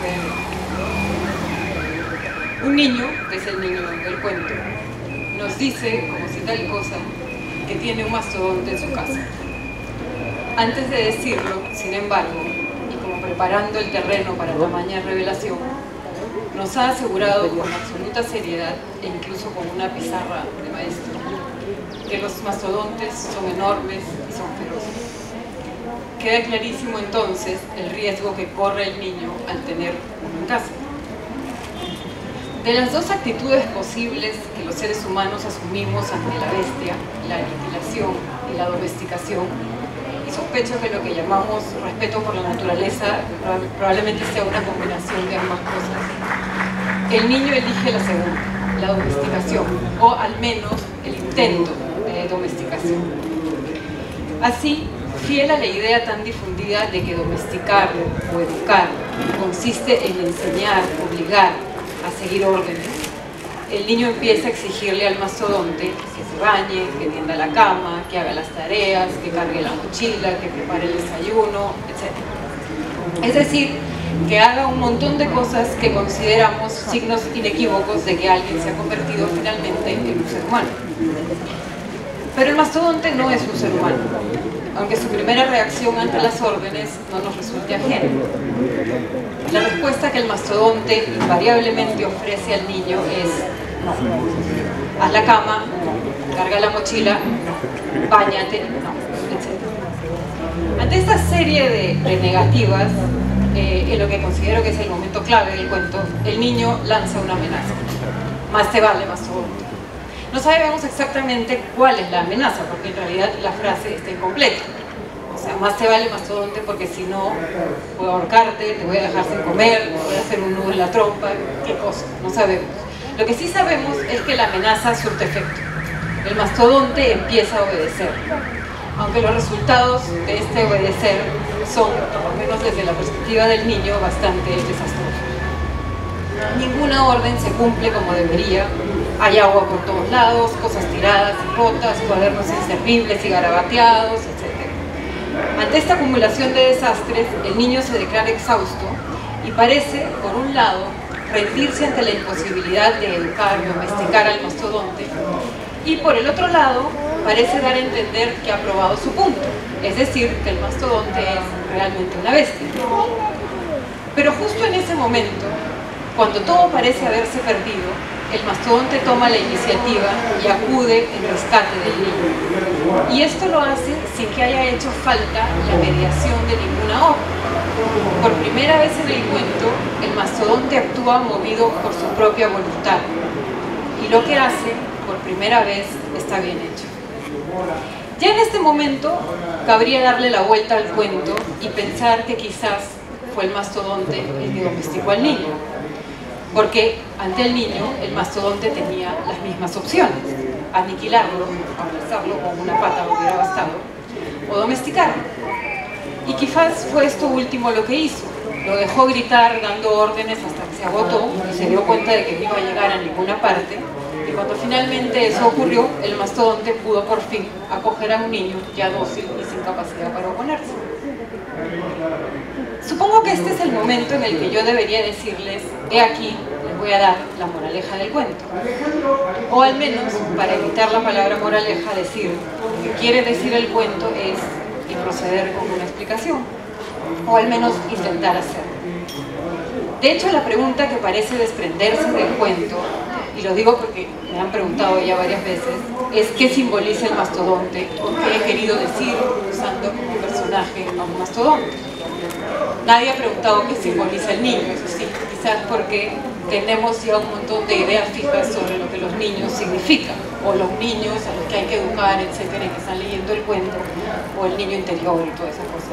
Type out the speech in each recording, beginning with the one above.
pueden ver. Un niño, que es el niño del cuento, nos dice, como si tal cosa, que tiene un mastodonte en su casa. Antes de decirlo, sin embargo, y como preparando el terreno para tamaña revelación, nos ha asegurado con absoluta seriedad e incluso con una pizarra de maestro que los mastodontes son enormes y son feroces. Queda clarísimo entonces el riesgo que corre el niño al tener uno en casa. De las dos actitudes posibles que los seres humanos asumimos ante la bestia, la aniquilación y la domesticación, y sospecho que lo que llamamos respeto por la naturaleza probablemente sea una combinación de ambas cosas, el niño elige la segunda, la domesticación, o al menos el intento de domesticación. Así, fiel a la idea tan difundida de que domesticar o educar consiste en enseñar, obligar a seguir órdenes, el niño empieza a exigirle al mastodonte que se bañe, que tienda la cama, que haga las tareas, que cargue la mochila, que prepare el desayuno, etc. Es decir, que haga un montón de cosas que consideramos signos inequívocos de que alguien se ha convertido finalmente en un ser humano. Pero el mastodonte no es un ser humano, aunque su primera reacción ante las órdenes no nos resulte ajena. La respuesta que el mastodonte invariablemente ofrece al niño es no. Haz la cama, no. Carga la mochila, no. Báñate, no, etc. Ante esta serie de negativas, en lo que considero que es el momento clave del cuento, el niño lanza una amenaza. Más te vale, mastodonte. No sabemos exactamente cuál es la amenaza, porque en realidad la frase está incompleta. O sea, más te vale, mastodonte, porque si no, puedo ahorcarte, te voy a dejar sin comer, te voy a hacer un nudo en la trompa, qué cosa, no sabemos. Lo que sí sabemos es que la amenaza surte efecto. El mastodonte empieza a obedecer, aunque los resultados de este obedecer son, por lo menos desde la perspectiva del niño, bastante desastrosos. Ninguna orden se cumple como debería. Hay agua por todos lados, cosas tiradas y rotas, cuadernos inservibles y garabateados, etc. Ante esta acumulación de desastres, el niño se declara exhausto y parece, por un lado, rendirse ante la imposibilidad de educar, domesticar al mastodonte, y por el otro lado, parece dar a entender que ha probado su punto, es decir, que el mastodonte es realmente una bestia. Pero justo en ese momento, cuando todo parece haberse perdido, el mastodonte toma la iniciativa y acude en rescate del niño. Y esto lo hace sin que haya hecho falta la mediación de ninguna orden. Por primera vez en el cuento, el mastodonte actúa movido por su propia voluntad. Y lo que hace, por primera vez, está bien hecho. Ya en este momento, cabría darle la vuelta al cuento y pensar que quizás fue el mastodonte el que domesticó al niño. Porque ante el niño, el mastodonte tenía las mismas opciones: aniquilarlo, abrazarlo con una pata hubiera bastado, o domesticarlo. Y quizás fue esto último lo que hizo. Lo dejó gritar dando órdenes hasta que se agotó y se dio cuenta de que no iba a llegar a ninguna parte. Y cuando finalmente eso ocurrió, el mastodonte pudo por fin acoger a un niño ya dócil y sin capacidad para oponerse. Supongo que este es el momento en el que yo debería decirles: he aquí, les voy a dar la moraleja del cuento. O al menos, para evitar la palabra moraleja, decir lo que quiere decir el cuento es, y proceder con una explicación. O al menos intentar hacerlo. De hecho, la pregunta que parece desprenderse del cuento, y lo digo porque me han preguntado ya varias veces, es ¿qué simboliza el mastodonte? ¿O qué he querido decir usando como personaje a un mastodonte? Nadie ha preguntado qué simboliza el niño, eso sí, quizás porque tenemos ya un montón de ideas fijas sobre lo que los niños significan, o los niños a los que hay que educar, etcétera, y que están leyendo el cuento, o el niño interior y todas esas cosas.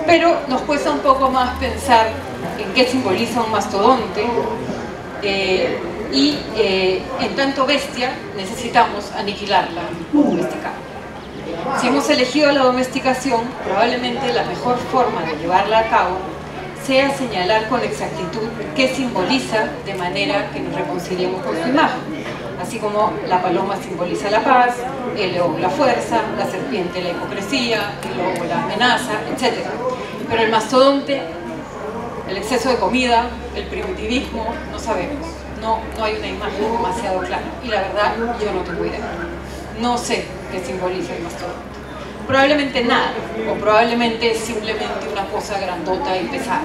Pero nos cuesta un poco más pensar en qué simboliza un mastodonte, y en tanto bestia necesitamos aniquilarla, domesticarla. Si hemos elegido la domesticación, probablemente la mejor forma de llevarla a cabo sea señalar con exactitud qué simboliza, de manera que nos reconciliemos con su imagen, así como la paloma simboliza la paz, el león la fuerza, la serpiente la hipocresía, el lobo la amenaza, etc. Pero el mastodonte El exceso de comida, el primitivismo, no sabemos. No hay una imagen demasiado clara. Y la verdad, yo no tengo idea. No sé qué simboliza el mastodonte. Probablemente nada, o probablemente simplemente una cosa grandota y pesada.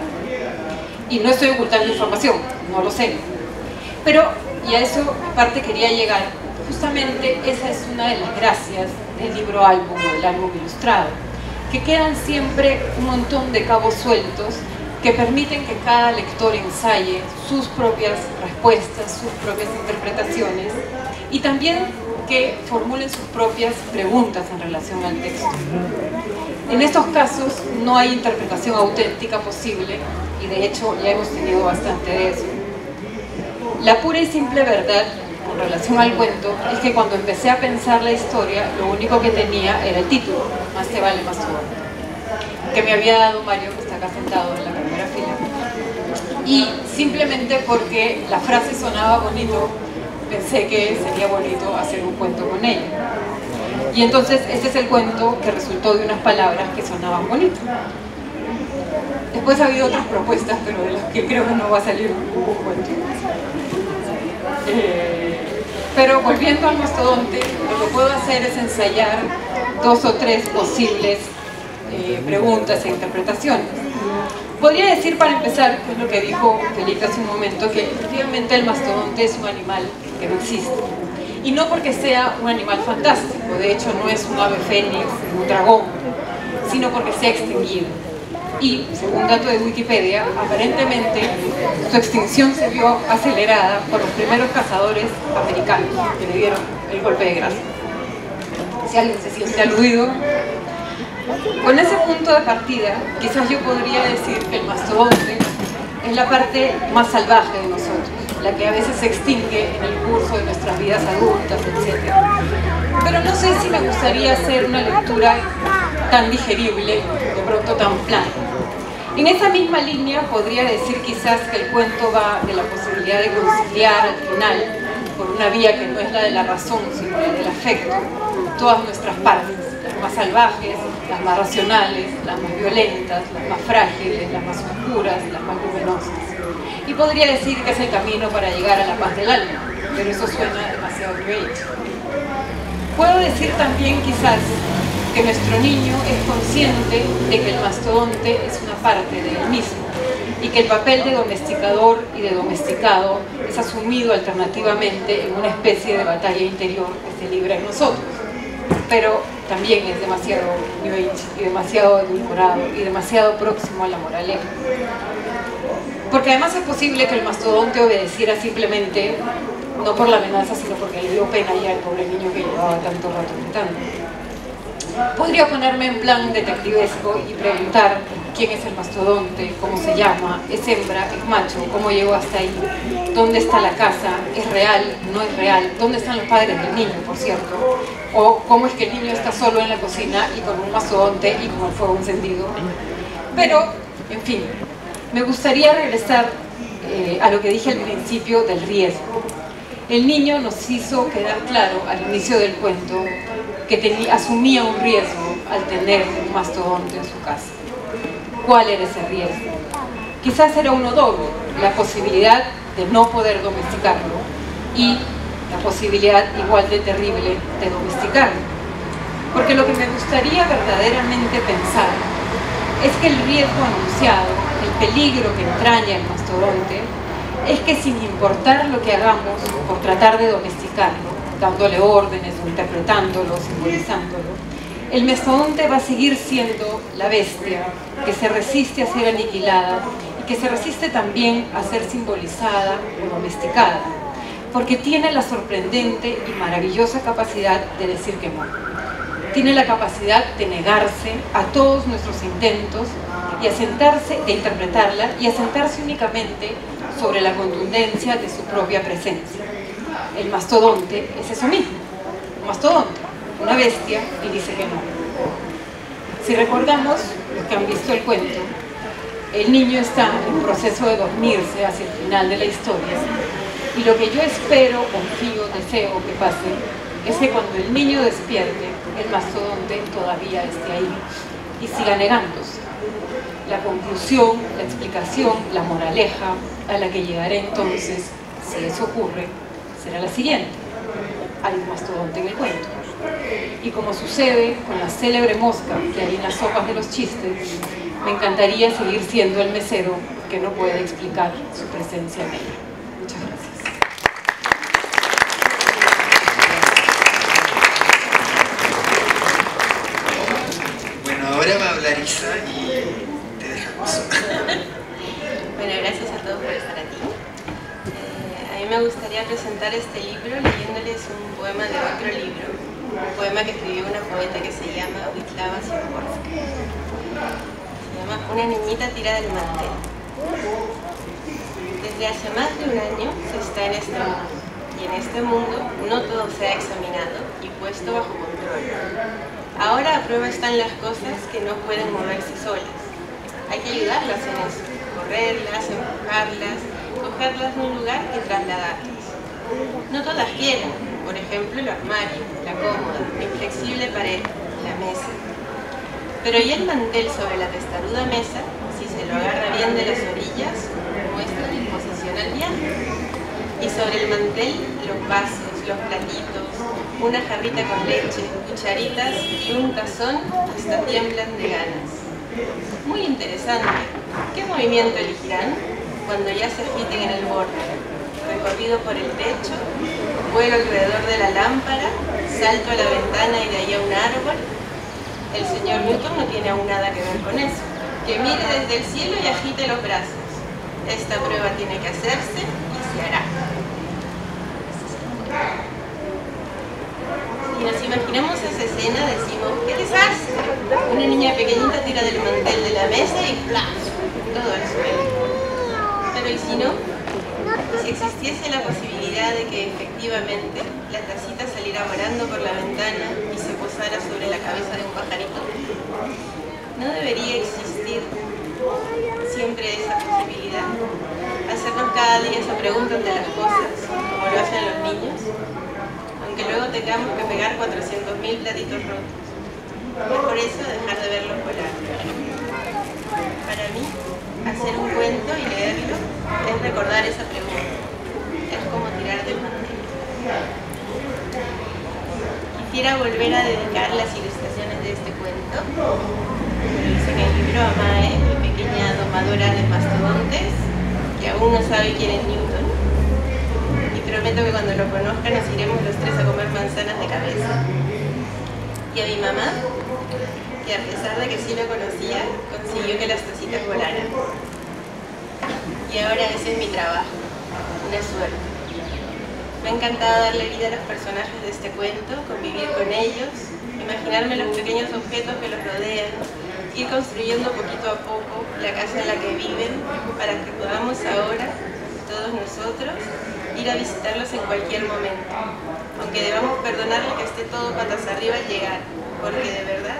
Y no estoy ocultando información, no lo sé. Pero, y a eso en parte quería llegar, justamente esa es una de las gracias del libro álbum o del álbum ilustrado, que quedan siempre un montón de cabos sueltos que permiten que cada lector ensaye sus propias respuestas, sus propias interpretaciones y también que formulen sus propias preguntas en relación al texto. En estos casos no hay interpretación auténtica posible y de hecho ya hemos tenido bastante de eso. La pura y simple verdad con relación al cuento es que cuando empecé a pensar la historia, lo único que tenía era el título, Más te vale mastodonte, que me había dado Mario, que está acá sentado en la primera fila. Y simplemente porque la frase sonaba bonito, pensé que sería bonito hacer un cuento con ella. Y entonces este es el cuento que resultó de unas palabras que sonaban bonito. Después ha habido otras propuestas, pero de las que creo que no va a salir un cuento. Pero volviendo al mastodonte, lo que puedo hacer es ensayar 2 o 3 posibles preguntas e interpretaciones. Podría decir para empezar, que es lo que dijo Felipe hace un momento, que efectivamente el mastodonte es un animal que no existe. Y no porque sea un animal fantástico, de hecho no es un ave fénix, un dragón, sino porque se ha extinguido. Y, según dato de Wikipedia, aparentemente su extinción se vio acelerada por los primeros cazadores americanos que le dieron el golpe de gracia. Si alguien se siente aludido, con ese punto de partida, quizás yo podría decir que el mastodonte es la parte más salvaje de nosotros, la que a veces se extingue en el curso de nuestras vidas adultas, etc. Pero no sé si me gustaría hacer una lectura tan digerible, de pronto tan plana. En esa misma línea podría decir quizás que el cuento va de la posibilidad de conciliar al final, por una vía que no es la de la razón, sino la del afecto, todas nuestras partes, las más salvajes, las más racionales, las más violentas, las más frágiles, las más oscuras, las más luminosas. Y podría decir que es el camino para llegar a la paz del alma, pero eso suena demasiado New Age. Puedo decir también quizás que nuestro niño es consciente de que el mastodonte es una parte de él mismo y que el papel de domesticador y de domesticado es asumido alternativamente en una especie de batalla interior que se libra en nosotros. Pero también es demasiado New Age y demasiado edulcorado y demasiado próximo a la moraleja. Porque además es posible que el mastodonte obedeciera simplemente, no por la amenaza, sino porque le dio pena ya al pobre niño que llevaba tanto rato gritando. Podría ponerme en plan detectivesco y preguntar quién es el mastodonte, cómo se llama, es hembra, es macho, cómo llegó hasta ahí, dónde está la casa, es real, no es real, dónde están los padres del niño, por cierto, o cómo es que el niño está solo en la cocina y con un mastodonte y con el fuego encendido. Pero, en fin, me gustaría regresar a lo que dije al principio del riesgo. El niño nos hizo quedar claro al inicio del cuento que asumía un riesgo al tener un mastodonte en su casa. ¿Cuál era ese riesgo? Quizás era uno doble, la posibilidad de no poder domesticarlo y la posibilidad igual de terrible de domesticarlo. Porque lo que me gustaría verdaderamente pensar es que el riesgo anunciado, el peligro que entraña el mastodonte, es que sin importar lo que hagamos por tratar de domesticarlo, dándole órdenes o interpretándolo, simbolizándolo, el mastodonte va a seguir siendo la bestia que se resiste a ser aniquilada y que se resiste también a ser simbolizada o domesticada, porque tiene la sorprendente y maravillosa capacidad de decir que no. Tiene la capacidad de negarse a todos nuestros intentos y asentarse, de interpretarla y asentarse únicamente sobre la contundencia de su propia presencia. El mastodonte es eso mismo, un mastodonte, una bestia, y dice que no. Si recordamos, los que han visto el cuento, el niño está en proceso de dormirse hacia el final de la historia, y lo que yo espero, confío, deseo que pase, es que cuando el niño despierte, el mastodonte todavía esté ahí y siga negándose. La conclusión, la explicación, la moraleja a la que llegaré entonces, si eso ocurre, será la siguiente: hay un mastodonte en el cuento. Y como sucede con la célebre mosca que hay en las sopas de los chistes, me encantaría seguir siendo el mesero que no puede explicar su presencia en ella. Muchas gracias. Bueno, ahora va a hablar Isa y te dejamos. Bueno, gracias a todos por estar aquí. A mí me gustaría presentar este libro leyéndoles un poema de otro libro, un poema que escribió una poeta que se llama Wisława Szymborska. Se llama Una niñita tira del mantel. Desde hace más de un año se está en este mundo, y en este mundo no todo se ha examinado y puesto bajo control. Ahora a prueba están las cosas que no pueden moverse solas. Hay que ayudarlas en eso, correrlas, empujarlas, cogerlas de un lugar y trasladarlas. No todas quieren, por ejemplo el armario, la cómoda, la inflexible pared, la mesa. Pero ¿y el mantel sobre la testaruda mesa? Si se lo agarra bien de las orillas, muestra disposición al viaje. Y sobre el mantel, los vasos, los platitos, una jarrita con leche, cucharitas y un tazón hasta tiemblan de ganas. Muy interesante. ¿Qué movimiento elegirán cuando ya se agiten en el borde? Recorrido por el techo, vuelo alrededor de la lámpara, salto a la ventana y de ahí a un árbol. El señor Newton no tiene aún nada que ver con eso. Que mire desde el cielo y agite los brazos. Esta prueba tiene que hacerse y se hará. Si nos imaginamos esa escena, decimos, ¡qué desastre! Una niña pequeñita tira del mantel de la mesa y ¡flash! Todo al suelo. Pero ¿y si no? Si existiese la posibilidad de que efectivamente la tacita saliera volando por la ventana y se posara sobre la cabeza de un pajarito, ¿no debería existir siempre esa posibilidad? Hacernos cada día esa pregunta ante las cosas, como lo hacen los niños, aunque luego tengamos que pegar 400.000 platitos rotos. Es por eso dejar de verlos volar. Para mí, hacer un cuento y leerlo es recordar esa pregunta. Es como tirar del mantel. Quisiera volver a dedicar las ilustraciones de este cuento. Lo hice en el libro a Mae, mi pequeña domadora de mastodontes, que aún no sabe quién es Newton. Y prometo que cuando lo conozca nos iremos los tres a comer manzanas de cabeza. Y a mi mamá, que a pesar de que sí lo conocía, consiguió que las tacitas volaran. Y ahora ese es mi trabajo, una suerte. Me ha encantado darle vida a los personajes de este cuento, convivir con ellos, imaginarme los pequeños objetos que los rodean, ir construyendo poquito a poco la casa en la que viven, para que podamos ahora, todos nosotros, ir a visitarlos en cualquier momento, aunque debamos perdonarle que esté todo patas arriba al llegar, porque de verdad